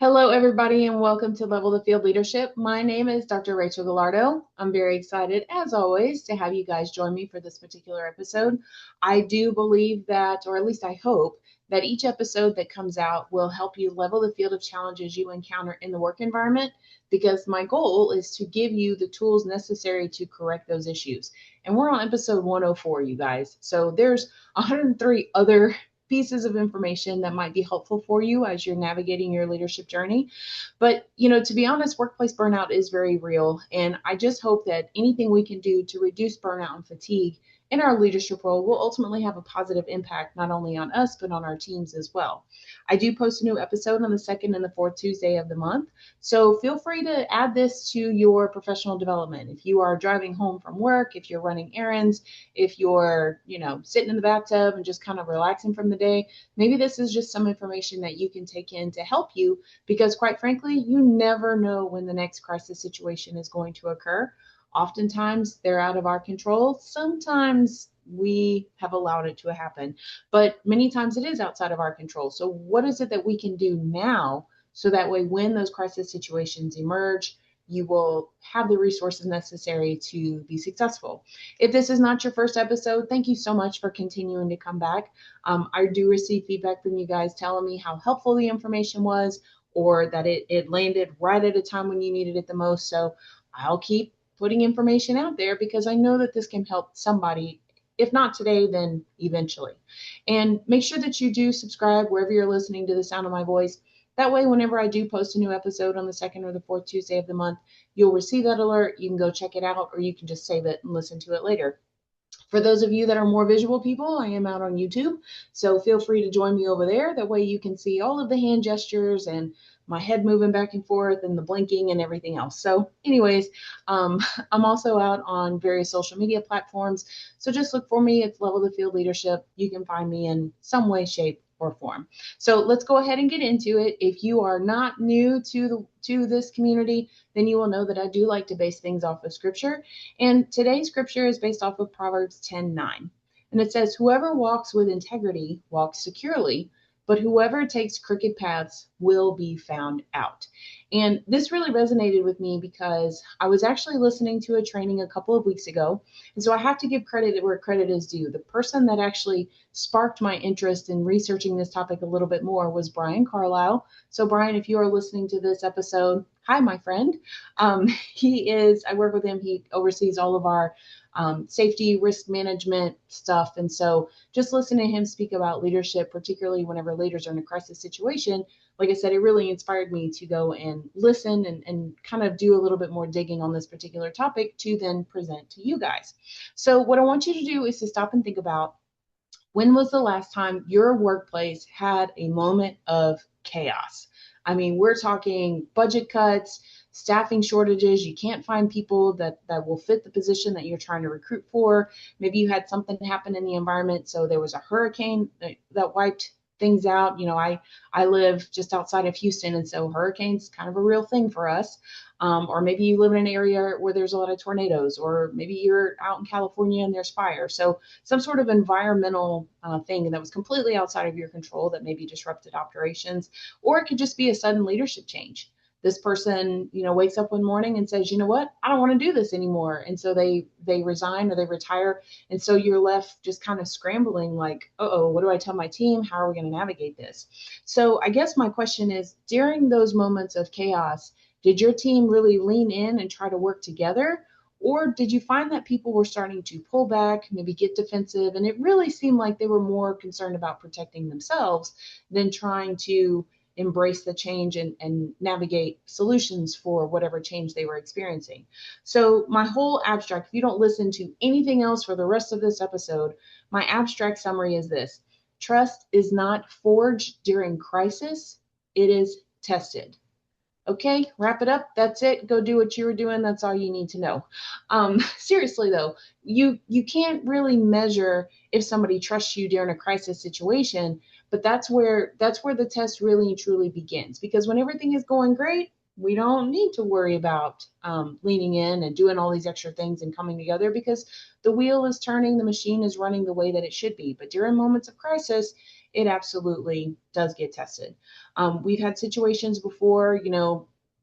Hello, everybody, and welcome to Level the Field Leadership. My name is Dr. Rachel Gallardo. I'm very excited, as always, to have you guys join me for this particular episode. I do believe that, or at least I hope, that each episode that comes out will help you level the field of challenges you encounter in the work environment because my goal is to give you the tools necessary to correct those issues. And we're on episode 104, you guys. So there's 103 other pieces of information that might be helpful for you as you're navigating your leadership journey. But, to be honest, workplace burnout is very real. And I just hope that anything we can do to reduce burnout and fatigue in our leadership role will ultimately have a positive impact not only on us, but on our teams as well. I do post a new episode on the second and the fourth Tuesday of the month. So feel free to add this to your professional development. If you are driving home from work, if you're running errands, if you're, sitting in the bathtub and just kind of relaxing from the day, maybe this is just some information that you can take in to help you because, quite frankly, you never know when the next crisis situation is going to occur. Oftentimes, they're out of our control. Sometimes we have allowed it to happen, but many times it is outside of our control. So, what is it that we can do now so that way, when those crisis situations emerge, you will have the resources necessary to be successful. If this is not your first episode, thank you so much for continuing to come back. I do receive feedback from you guys telling me how helpful the information was or that it landed right at a time when you needed it the most. So I'll keep putting information out there because I know that this can help somebody. If not today, then eventually. And make sure that you do subscribe wherever you're listening to the sound of my voice. That way, whenever I do post a new episode on the second or the fourth Tuesday of the month, you'll receive that alert. You can go check it out, or you can just save it and listen to it later. For those of you that are more visual people, I am out on YouTube, so feel free to join me over there. That way you can see all of the hand gestures and my head moving back and forth and the blinking and everything else. So, anyways, I'm also out on various social media platforms. So just look for me. It's Level the Field Leadership. You can find me in some way, shape, or form. So let's go ahead and get into it. If you are not new to this community, then you will know that I do like to base things off of scripture. And today's scripture is based off of Proverbs 10:9. And it says, "Whoever walks with integrity walks securely, but whoever takes crooked paths will be found out." And this really resonated with me because I was actually listening to a training a couple of weeks ago. And so I have to give credit where credit is due. The person that actually sparked my interest in researching this topic a little bit more was Brian Carlisle. So, Brian, if you are listening to this episode, hi, my friend. I work with him, he oversees all of our safety, risk management stuff. And so just listening to him speak about leadership, particularly whenever leaders are in a crisis situation, like I said, it really inspired me to go and listen and kind of do a little bit more digging on this particular topic to then present to you guys. So, what I want you to do is to stop and think about when was the last time your workplace had a moment of chaos? I mean, we're talking budget cuts, staffing shortages. You can't find people that will fit the position that you're trying to recruit for. Maybe you had something happen in the environment. So there was a hurricane that wiped things out. I live just outside of Houston, and so hurricanes kind of a real thing for us. Or maybe you live in an area where there's a lot of tornadoes, or maybe you're out in California and there's fire. So some sort of environmental thing that was completely outside of your control that maybe disrupted operations, or it could just be a sudden leadership change. This person, wakes up one morning and says, you know what, I don't want to do this anymore. And so they resign or they retire. And so you're left just kind of scrambling like, uh-oh, what do I tell my team? How are we going to navigate this? So I guess my question is, during those moments of chaos, did your team really lean in and try to work together? Or did you find that people were starting to pull back, maybe get defensive, and it really seemed like they were more concerned about protecting themselves than trying to embrace the change and navigate solutions for whatever change they were experiencing? So, my whole abstract, if you don't listen to anything else for the rest of this episode, my abstract summary is this: trust is not forged during crisis, it is tested. Okay, wrap it up. That's it. Go do what you were doing. That's all you need to know. Seriously though, you can't really measure if somebody trusts you during a crisis situation, but that's where the test really and truly begins. Because when everything is going great, we don't need to worry about leaning in and doing all these extra things and coming together because the wheel is turning, the machine is running the way that it should be. But during moments of crisis, it absolutely does get tested. We've had situations before,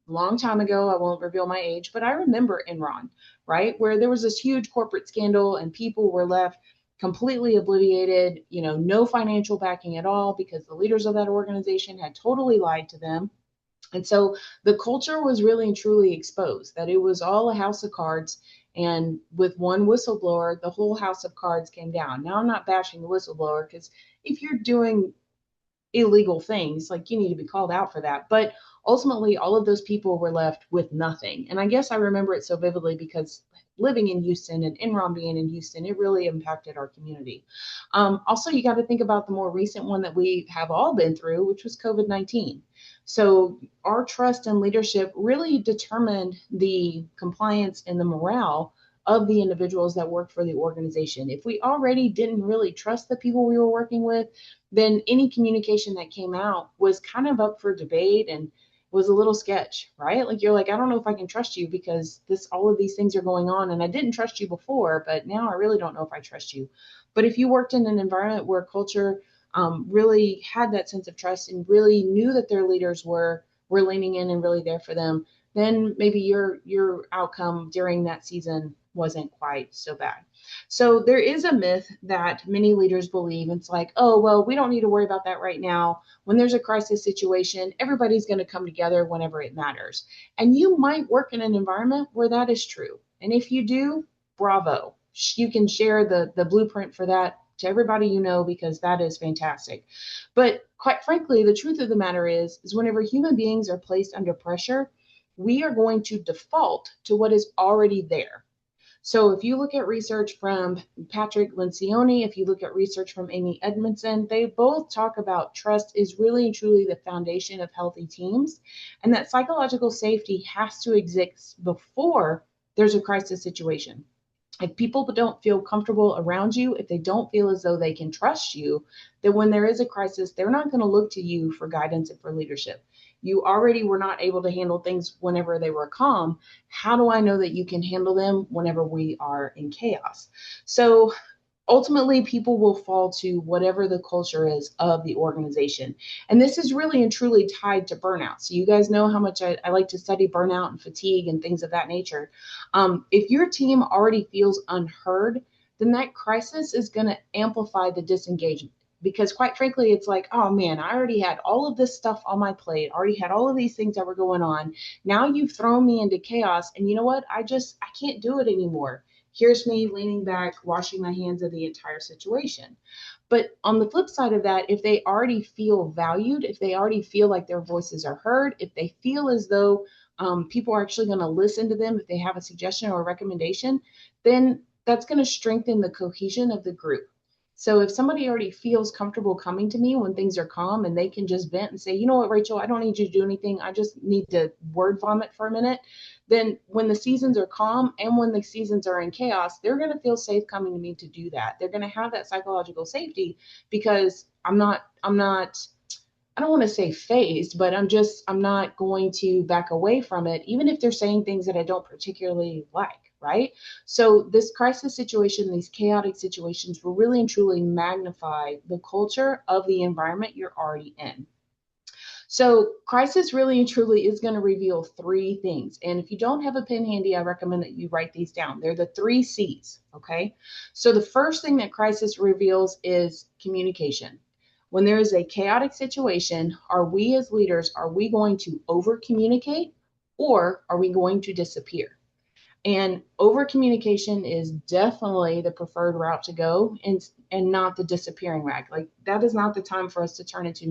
long time ago, I won't reveal my age, but I remember Enron, right? Where there was this huge corporate scandal and people were left completely obliviated, no financial backing at all because the leaders of that organization had totally lied to them. And so the culture was really and truly exposed, that it was all a house of cards. And with one whistleblower, the whole house of cards came down. Now, I'm not bashing the whistleblower because if you're doing illegal things, like you need to be called out for that. But ultimately, all of those people were left with nothing. And I guess I remember it so vividly because living in Houston and Enron being in Houston, it really impacted our community. Also, you got to think about the more recent one that we have all been through, which was COVID-19. So our trust and leadership really determined the compliance and the morale of the individuals that work for the organization. If we already didn't really trust the people we were working with, then any communication that came out was kind of up for debate and was a little sketch, right? Like you're like, I don't know if I can trust you because all of these things are going on and I didn't trust you before, but now I really don't know if I trust you. But if you worked in an environment where culture really had that sense of trust and really knew that their leaders were leaning in and really there for them, then maybe your outcome during that season wasn't quite so bad. So there is a myth that many leaders believe. It's like, oh, well, we don't need to worry about that right now. When there's a crisis situation, everybody's going to come together whenever it matters. And you might work in an environment where that is true. And if you do, bravo. You can share the blueprint for that to everybody you know, because that is fantastic. But quite frankly, the truth of the matter is whenever human beings are placed under pressure, we are going to default to what is already there. So if you look at research from Patrick Lencioni, if you look at research from Amy Edmondson, they both talk about trust is really and truly the foundation of healthy teams, and that psychological safety has to exist before there's a crisis situation. If people don't feel comfortable around you, if they don't feel as though they can trust you, then when there is a crisis, they're not going to look to you for guidance and for leadership. You already were not able to handle things whenever they were calm. How do I know that you can handle them whenever we are in chaos? So ultimately, people will fall to whatever the culture is of the organization. And this is really and truly tied to burnout. So you guys know how much I like to study burnout and fatigue and things of that nature. If your team already feels unheard, then that crisis is going to amplify the disengagement. Because quite frankly, it's like, oh man, I already had all of this stuff on my plate, already had all of these things that were going on. Now you've thrown me into chaos. And you know what? I can't do it anymore. Here's me leaning back, washing my hands of the entire situation. But on the flip side of that, if they already feel valued, if they already feel like their voices are heard, if they feel as though people are actually going to listen to them, if they have a suggestion or a recommendation, then that's going to strengthen the cohesion of the group. So if somebody already feels comfortable coming to me when things are calm and they can just vent and say, you know what, Rachel, I don't need you to do anything. I just need to word vomit for a minute. Then when the seasons are calm and when the seasons are in chaos, they're going to feel safe coming to me to do that. They're going to have that psychological safety because I'm not, I don't want to say phased, but I'm not going to back away from it, even if they're saying things that I don't particularly like, right? So this crisis situation, these chaotic situations will really and truly magnify the culture of the environment you're already in. So crisis really and truly is going to reveal three things. And if you don't have a pen handy, I recommend that you write these down. They're the three C's, okay? So the first thing that crisis reveals is communication. When there is a chaotic situation, are we as leaders, are we going to over communicate or are we going to disappear? And over communication is definitely the preferred route to go and not the disappearing rag. Like that is not the time for us to turn into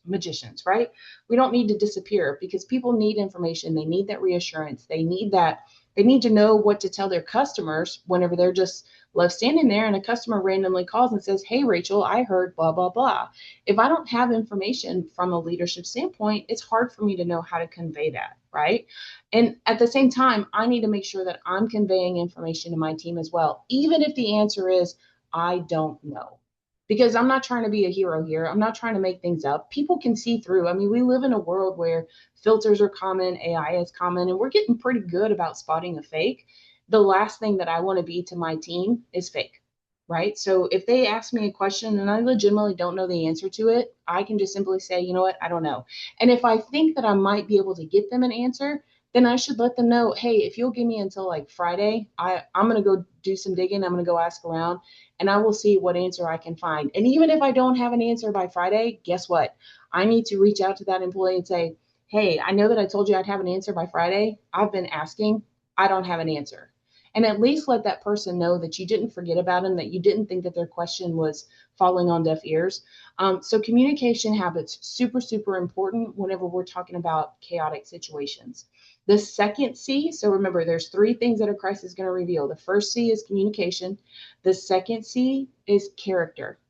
magicians, right? We don't need to disappear because people need information. They need that reassurance. They need to know what to tell their customers whenever they're just left standing there and a customer randomly calls and says, hey, Rachel, I heard blah, blah, blah. If I don't have information from a leadership standpoint, it's hard for me to know how to convey that, right? And at the same time, I need to make sure that I'm conveying information to my team as well, even if the answer is, I don't know. Because I'm not trying to be a hero here. I'm not trying to make things up. People can see through. I mean, we live in a world where filters are common, AI is common, and we're getting pretty good about spotting a fake. The last thing that I want to be to my team is fake. right? So if they ask me a question and I legitimately don't know the answer to it, I can just simply say, you know what, I don't know. And if I think that I might be able to get them an answer, then I should let them know, hey, if you'll give me until like Friday, I'm going to go do some digging. I'm going to go ask around and I will see what answer I can find. And even if I don't have an answer by Friday, guess what? I need to reach out to that employee and say, hey, I know that I told you I'd have an answer by Friday. I've been asking. I don't have an answer. And at least let that person know that you didn't forget about them, that you didn't think that their question was falling on deaf ears. So communication habits, super, super important whenever we're talking about chaotic situations. The second C, so remember, there's three things that a crisis is going to reveal. The first C is communication. The second C is character.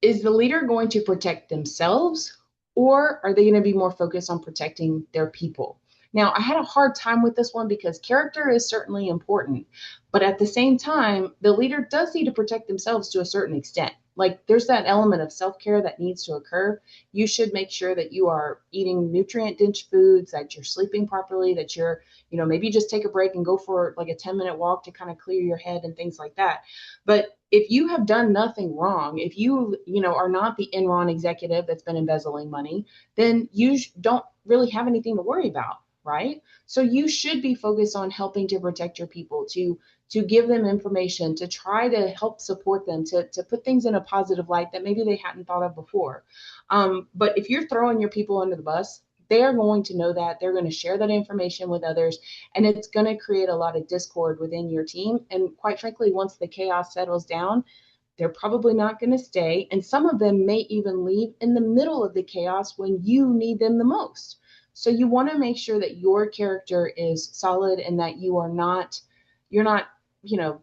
Is the leader going to protect themselves or are they going to be more focused on protecting their people? Now, I had a hard time with this one because character is certainly important, but at the same time, the leader does need to protect themselves to a certain extent. Like there's that element of self care that needs to occur. You should make sure that you are eating nutrient dense foods, that you're sleeping properly, that you're, maybe just take a break and go for like a 10-minute walk to kind of clear your head and things like that. But if you have done nothing wrong, if you are not the Enron executive that's been embezzling money, then you don't really have anything to worry about, right? So you should be focused on helping to protect your people, to give them information, to try to help support them, to put things in a positive light that maybe they hadn't thought of before. But if you're throwing your people under the bus, they are going to know that. They're going to share that information with others, and it's going to create a lot of discord within your team. And quite frankly, once the chaos settles down, they're probably not going to stay. And some of them may even leave in the middle of the chaos when you need them the most. So you want to make sure that your character is solid and that you're not, you know,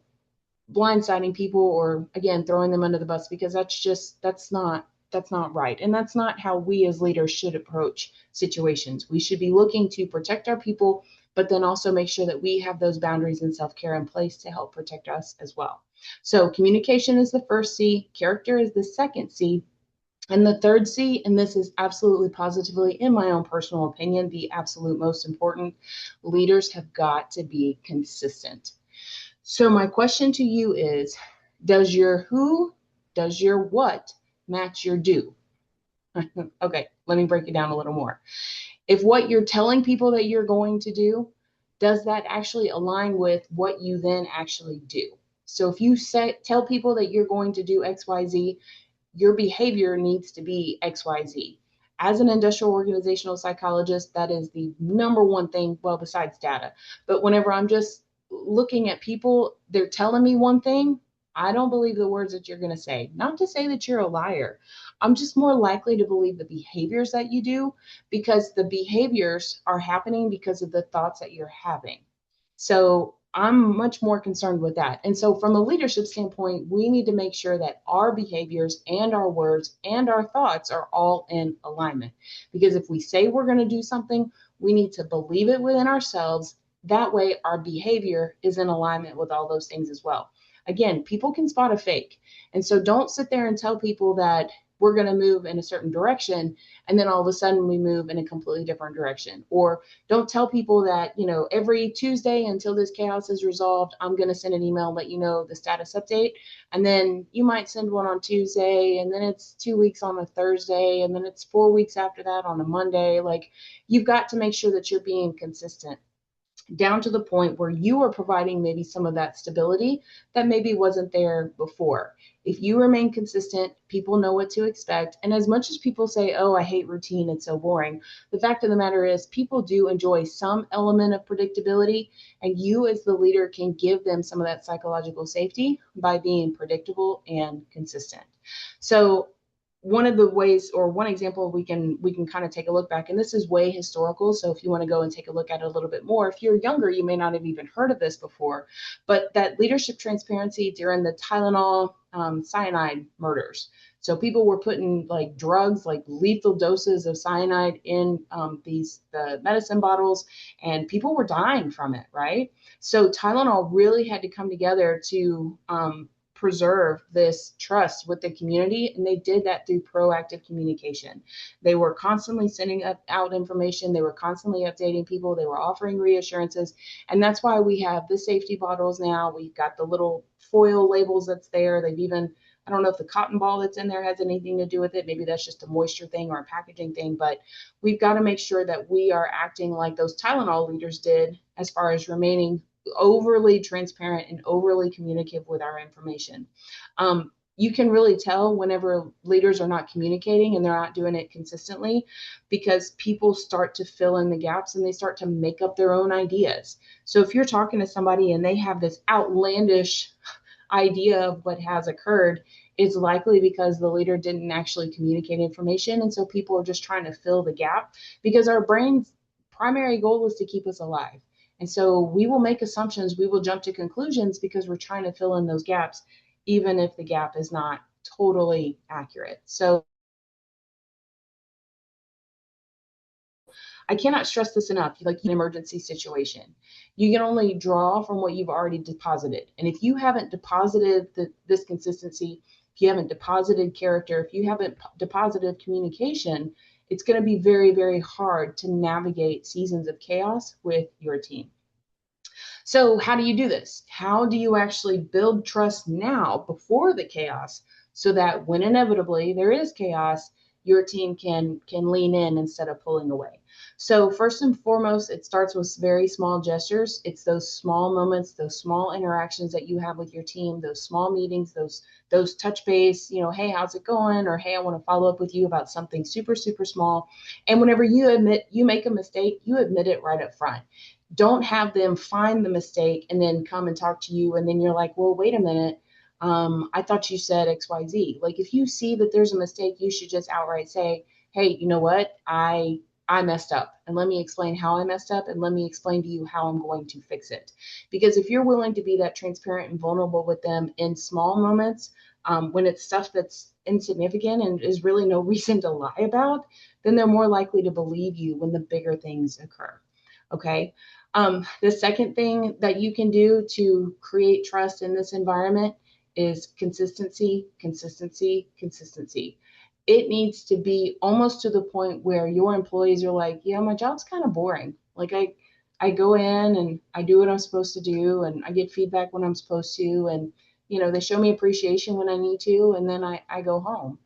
blindsiding people or again throwing them under the bus, because that's not right, and that's not how we as leaders should approach situations. We should be looking to protect our people, but then also make sure that we have those boundaries and self-care in place to help protect us as well. So communication is the first C, character is the second C, and the third C, and this is absolutely positively, in my own personal opinion, the absolute most important: leaders have got to be consistent. So my question to you is, does your who, does your what match your do? Okay, let me break it down a little more. If what you're telling people that you're going to do, does that actually align with what you then actually do? So if you tell people that you're going to do XYZ, your behavior needs to be XYZ. As an industrial organizational psychologist, that is the number one thing, well, besides data. But whenever I'm just looking at people, they're telling me one thing, I don't believe the words that you're going to say. Not to say that you're a liar. I'm just more likely to believe the behaviors that you do, because the behaviors are happening because of the thoughts that you're having. So I'm much more concerned with that. And so, from a leadership standpoint, we need to make sure that our behaviors and our words and our thoughts are all in alignment. Because if we say we're going to do something, we need to believe it within ourselves. That way, our behavior is in alignment with all those things as well. Again, people can spot a fake. And so, don't sit there and tell people that we're going to move in a certain direction and then all of a sudden we move in a completely different direction. Or don't tell people that, every Tuesday until this chaos is resolved, I'm going to send an email, let you know the status update. And then you might send one on Tuesday, and then it's 2 weeks on a Thursday, and then it's 4 weeks after that on a Monday. Like, you've got to make sure that you're being consistent down to the point where you are providing maybe some of that stability that maybe wasn't there before. If you remain consistent, people know what to expect. And as much as people say, oh, I hate routine, it's so boring, the fact of the matter is people do enjoy some element of predictability, and you as the leader can give them some of that psychological safety by being predictable and consistent. So one of the ways, or one example, we can kind of take a look back, and this is way historical, so if you want to go and take a look at it a little bit more, if you're younger, you may not have even heard of this before, but that leadership transparency during the Tylenol cyanide murders. So people were putting like drugs, like lethal doses of cyanide in the medicine bottles, and people were dying from it, right? So Tylenol really had to come together to preserve this trust with the community, and they did that through proactive communication. They were constantly sending out information, they were constantly updating people, they were offering reassurances, and that's why we have the safety bottles now. We've got the little foil labels that's there. They've even, I don't know if the cotton ball that's in there has anything to do with it. Maybe that's just a moisture thing or a packaging thing, but we've got to make sure that we are acting like those Tylenol leaders did as far as remaining overly transparent and overly communicative with our information. You can really tell whenever leaders are not communicating and they're not doing it consistently, because people start to fill in the gaps and they start to make up their own ideas. So if you're talking to somebody and they have this outlandish idea of what has occurred, it's likely because the leader didn't actually communicate information. And so people are just trying to fill the gap, because our brain's primary goal is to keep us alive. And so we will make assumptions, we will jump to conclusions because we're trying to fill in those gaps, even if the gap is not totally accurate. So I cannot stress this enough. Like an emergency situation, you can only draw from what you've already deposited. And if you haven't deposited this consistency, if you haven't deposited character, if you haven't deposited communication, it's going to be very, very hard to navigate seasons of chaos with your team. So how do you do this? How do you actually build trust now before the chaos, so that when inevitably there is chaos, your team can lean in instead of pulling away? So first and foremost, it starts with very small gestures. It's those small moments, those small interactions that you have with your team, those small meetings, those touch base, hey, how's it going? Or hey, I want to follow up with you about something super, super small. And whenever you admit you make a mistake, you admit it right up front. Don't have them find the mistake and then come and talk to you. And then you're like, well, wait a minute. I thought you said XYZ. Like if you see that there's a mistake, you should just outright say, hey, you know what? I messed up, and let me explain how I messed up, and let me explain to you how I'm going to fix it. Because if you're willing to be that transparent and vulnerable with them in small moments, when it's stuff that's insignificant and is really no reason to lie about, then they're more likely to believe you when the bigger things occur. Okay. The second thing that you can do to create trust in this environment is consistency, consistency, consistency. It needs to be almost to the point where your employees are like, yeah, my job's kind of boring. Like I go in and I do what I'm supposed to do, and I get feedback when I'm supposed to. And, they show me appreciation when I need to, and then I go home.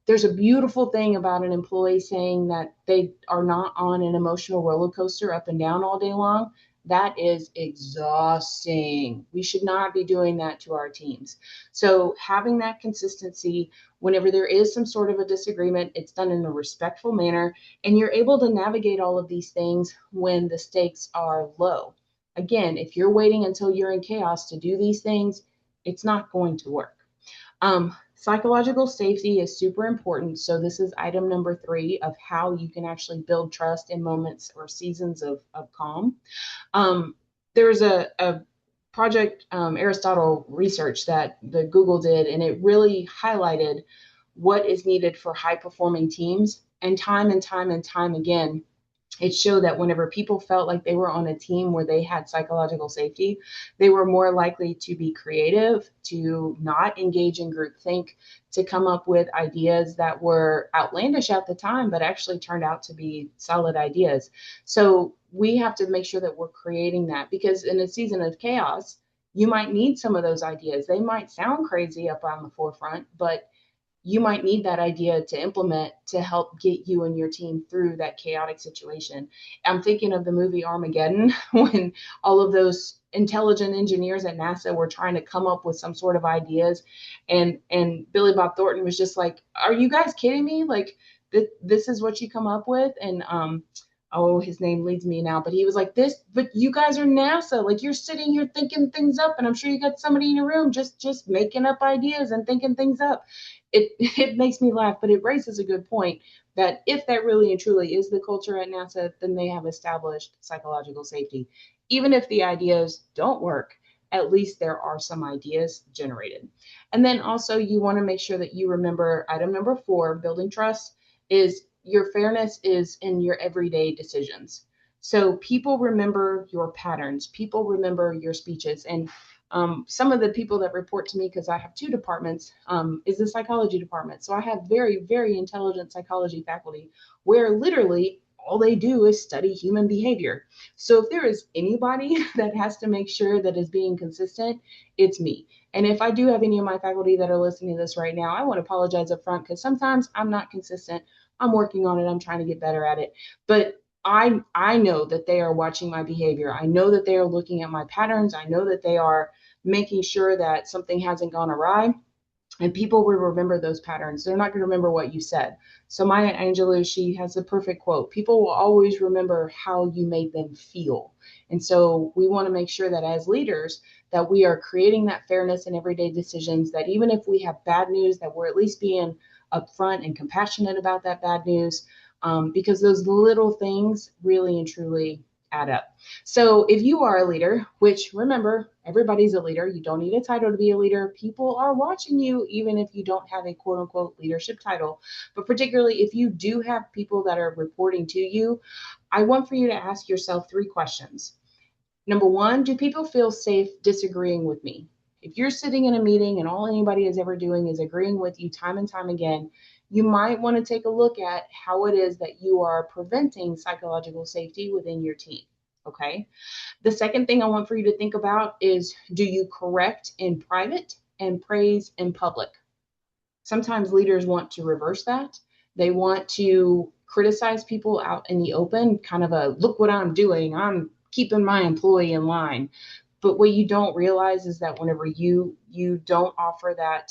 There's a beautiful thing about an employee saying that they are not on an emotional roller coaster up and down all day long. That is exhausting. We should not be doing that to our teams. So having that consistency, whenever there is some sort of a disagreement, it's done in a respectful manner, and you're able to navigate all of these things when the stakes are low. Again, if you're waiting until you're in chaos to do these things, it's not going to work. Psychological safety is super important. So this is item number 3 of how you can actually build trust in moments or seasons of calm. There's a project, Aristotle research that the Google did, and it really highlighted what is needed for high performing teams. And time and time and time again, it showed that whenever people felt like they were on a team where they had psychological safety, they were more likely to be creative, to not engage in groupthink, to come up with ideas that were outlandish at the time, but actually turned out to be solid ideas. So we have to make sure that we're creating that, because in a season of chaos, you might need some of those ideas. They might sound crazy up on the forefront, but you might need that idea to implement to help get you and your team through that chaotic situation. I'm thinking of the movie Armageddon, when all of those intelligent engineers at NASA were trying to come up with some sort of ideas, and Billy Bob Thornton was just like, "Are you guys kidding me? Like this is what you come up with?" And oh, his name leads me now, but he was like, this, but you guys are NASA. Like you're sitting here thinking things up, and I'm sure you got somebody in your room just making up ideas and thinking things up. It makes me laugh, but it raises a good point that if that really and truly is the culture at NASA, then they have established psychological safety. Even if the ideas don't work, at least there are some ideas generated. And then also you want to make sure that you remember item number 4, building trust, is your fairness is in your everyday decisions. So people remember your patterns, people remember your speeches. And some of the people that report to me, because I have 2 departments, is the psychology department. So I have very, very intelligent psychology faculty, where literally all they do is study human behavior. So if there is anybody that has to make sure that is being consistent, it's me. And if I do have any of my faculty that are listening to this right now, I want to apologize up front because sometimes I'm not consistent. I'm working on it. I'm trying to get better at it. But I know that they are watching my behavior. I know that they are looking at my patterns. I know that they are making sure that something hasn't gone awry. And people will remember those patterns. They're not going to remember what you said. So Maya Angelou, she has a perfect quote. People will always remember how you made them feel. And so we want to make sure that as leaders, that we are creating that fairness in everyday decisions, that even if we have bad news, that we're at least being upfront and compassionate about that bad news, because those little things really and truly add up. So if you are a leader, which remember, everybody's a leader, you don't need a title to be a leader. People are watching you, even if you don't have a quote unquote leadership title. But particularly if you do have people that are reporting to you, I want for you to ask yourself 3 questions. Number one, do people feel safe disagreeing with me? If you're sitting in a meeting and all anybody is ever doing is agreeing with you time and time again, you might want to take a look at how it is that you are preventing psychological safety within your team. Okay. The second thing I want for you to think about is, do you correct in private and praise in public? Sometimes leaders want to reverse that. They want to criticize people out in the open, kind of a look what I'm doing, I'm keeping my employee in line. But what you don't realize is that whenever you don't offer that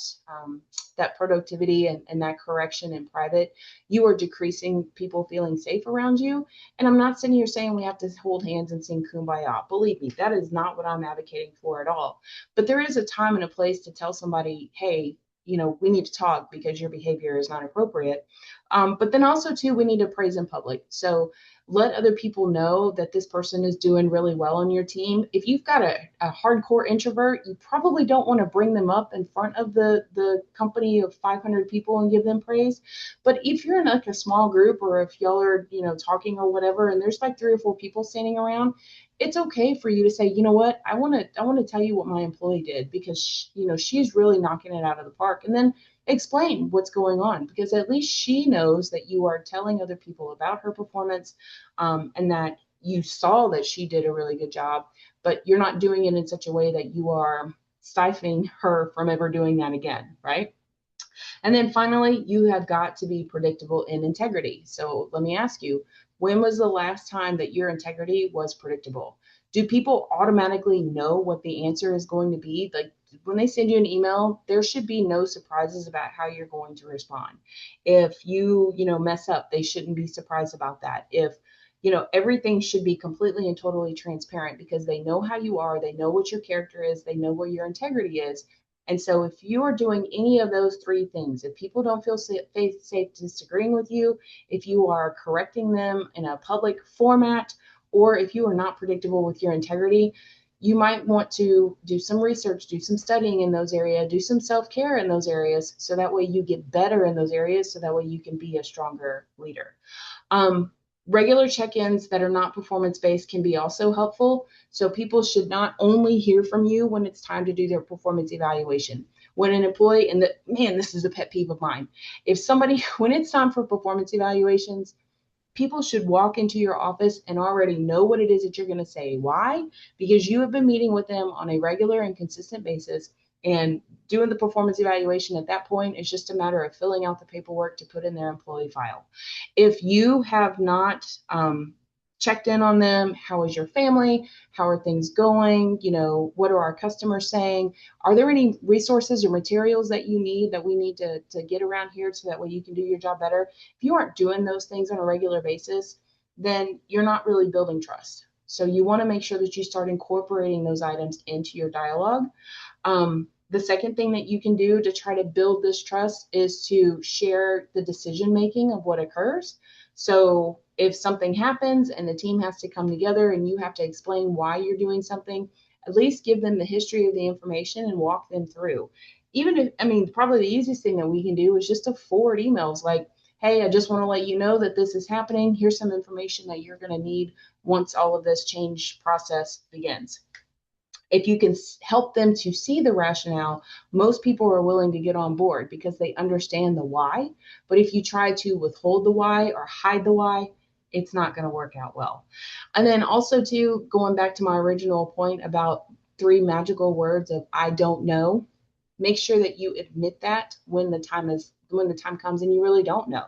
productivity and that correction in private, you are decreasing people feeling safe around you. And I'm not sitting here saying we have to hold hands and sing kumbaya. Believe me, that is not what I'm advocating for at all. But there is a time and a place to tell somebody, hey, we need to talk because your behavior is not appropriate. But then also too, we need to praise in public. So let other people know that this person is doing really well on your team. If you've got a hardcore introvert, you probably don't want to bring them up in front of the company of 500 people and give them praise. But if you're in like a small group, or if y'all are, talking or whatever, and there's like 3 or 4 people standing around, it's okay for you to say, you know what, I want to tell you what my employee did, because she's really knocking it out of the park. And then explain what's going on, because at least she knows that you are telling other people about her performance, and that you saw that she did a really good job, but you're not doing it in such a way that you are stifling her from ever doing that again, right? And then finally, you have got to be predictable in integrity. So let me ask you, when was the last time that your integrity was predictable? Do people automatically know what the answer is going to be? Like when they send you an email, there should be no surprises about how you're going to respond. If you mess up, they shouldn't be surprised about that. If everything should be completely and totally transparent, because they know how you are, they know what your character is, they know where your integrity is. And so if you are doing any of those 3 things, if people don't feel safe disagreeing with you, if you are correcting them in a public format, or if you are not predictable with your integrity, you might want to do some research, do some studying in those areas, do some self-care in those areas, so that way you get better in those areas, so that way you can be a stronger leader. Regular check-ins that are not performance-based can be also helpful. So people should not only hear from you when it's time to do their performance evaluation. When an employee, and this is a pet peeve of mine. If somebody, when it's time for performance evaluations, people should walk into your office and already know what it is that you're going to say. Why? Because you have been meeting with them on a regular and consistent basis, and doing the performance evaluation at that point is just a matter of filling out the paperwork to put in their employee file. If you have not checked in on them, how is your family? How are things going? What are our customers saying? Are there any resources or materials that you need that we need to get around here, so that way you can do your job better? If you aren't doing those things on a regular basis, then you're not really building trust. So you want to make sure that you start incorporating those items into your dialogue. The second thing that you can do to try to build this trust is to share the decision making of what occurs. So if something happens and the team has to come together and you have to explain why you're doing something, at least give them the history of the information and walk them through. Even if, probably the easiest thing that we can do is just to forward emails like, hey, I just want to let you know that this is happening. Here's some information that you're going to need once all of this change process begins. If you can help them to see the rationale, most people are willing to get on board because they understand the why. But if you try to withhold the why or hide the why, it's not going to work out well. And then also too, going back to my original point about three magical words of I don't know, make sure that you admit that when the time comes and you really don't know.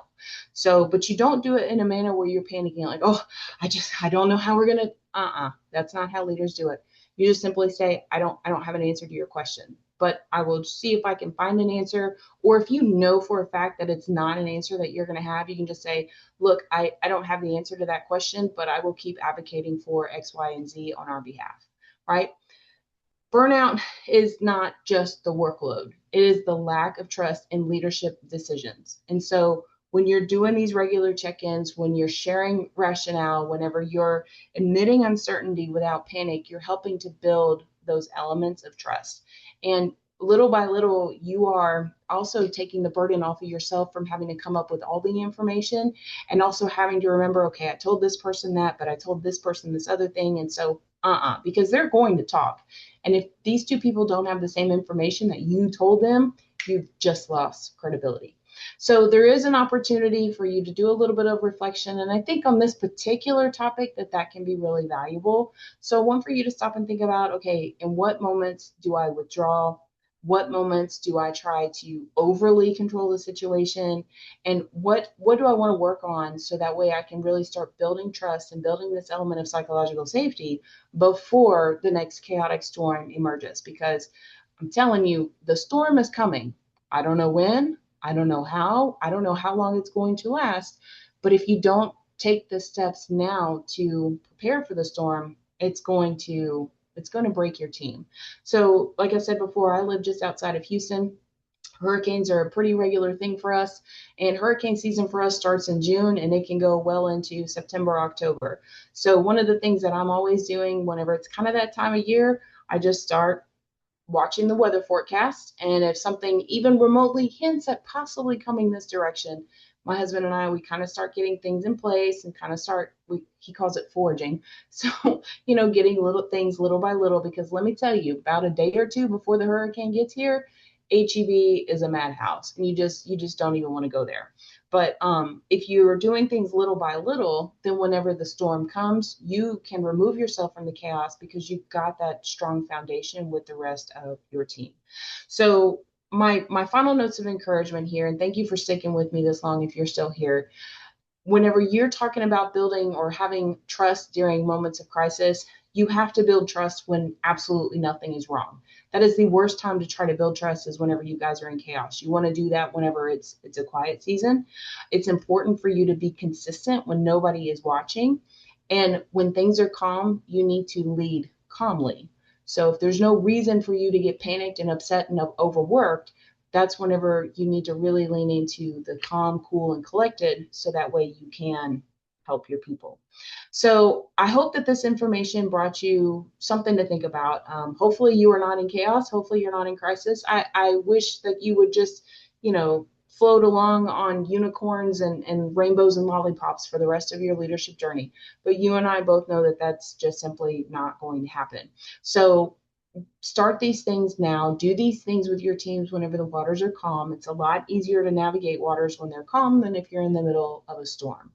So, but you don't do it in a manner where you're panicking like, oh, I don't know how we're gonna. That's not how leaders do it. You just simply say, I don't have an answer to your question, but I will see if I can find an answer. Or if you know for a fact that it's not an answer that you're going to have, you can just say, look, I don't have the answer to that question, but I will keep advocating for X, Y, and Z on our behalf, right? Burnout is not just the workload, it is the lack of trust in leadership decisions. And so when you're doing these regular check ins, when you're sharing rationale, whenever you're admitting uncertainty without panic, you're helping to build those elements of trust. And little by little, you are also taking the burden off of yourself from having to come up with all the information and also having to remember, okay, I told this person that, but I told this person this other thing. And so, because they're going to talk. And if these two people don't have the same information that you told them, you've just lost credibility. So there is an opportunity for you to do a little bit of reflection. And I think on this particular topic that can be really valuable. So one for you to stop and think about, okay, in what moments do I withdraw? What moments do I try to overly control the situation? And what do I want to work on so that way I can really start building trust and building this element of psychological safety before the next chaotic storm emerges? Because I'm telling you, the storm is coming. I don't know when, I don't know how, I don't know how long it's going to last. But if you don't take the steps now to prepare for the storm, it's going to break your team. So, like I said before, I live just outside of Houston. Hurricanes are a pretty regular thing for us, and hurricane season for us starts in June and it can go well into September, October. So one of the things that I'm always doing whenever it's kind of that time of year, I just start watching the weather forecast. And if something even remotely hints at possibly coming this direction, my husband and I, we kind of start getting things in place and kind of he calls it foraging. So, getting little things little by little, because let me tell you, about a day or two before the hurricane gets here, HEB is a madhouse and you just don't even want to go there. But if you're doing things little by little, then whenever the storm comes, you can remove yourself from the chaos because you've got that strong foundation with the rest of your team. So my final notes of encouragement here, and thank you for sticking with me this long if you're still here. Whenever you're talking about building or having trust during moments of crisis, you have to build trust when absolutely nothing is wrong. That is the worst time to try to build trust, is whenever you guys are in chaos. You want to do that whenever it's a quiet season. It's important for you to be consistent when nobody is watching. And when things are calm, you need to lead calmly. So if there's no reason for you to get panicked and upset and overworked, that's whenever you need to really lean into the calm, cool, and collected so that way you can help your people. So I hope that this information brought you something to think about. Hopefully you are not in chaos. Hopefully you're not in crisis. I wish that you would just, float along on unicorns and rainbows and lollipops for the rest of your leadership journey. But you and I both know that that's just simply not going to happen. So start these things now. Do these things with your teams whenever the waters are calm. It's a lot easier to navigate waters when they're calm than if you're in the middle of a storm.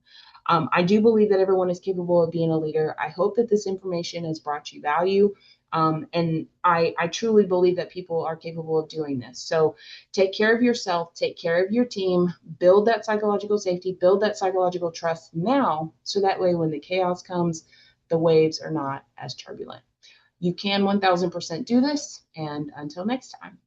I do believe that everyone is capable of being a leader. I hope that this information has brought you value. And I truly believe that people are capable of doing this. So take care of yourself, take care of your team, build that psychological safety, build that psychological trust now, so that way when the chaos comes, the waves are not as turbulent. You can 1000% do this. And until next time.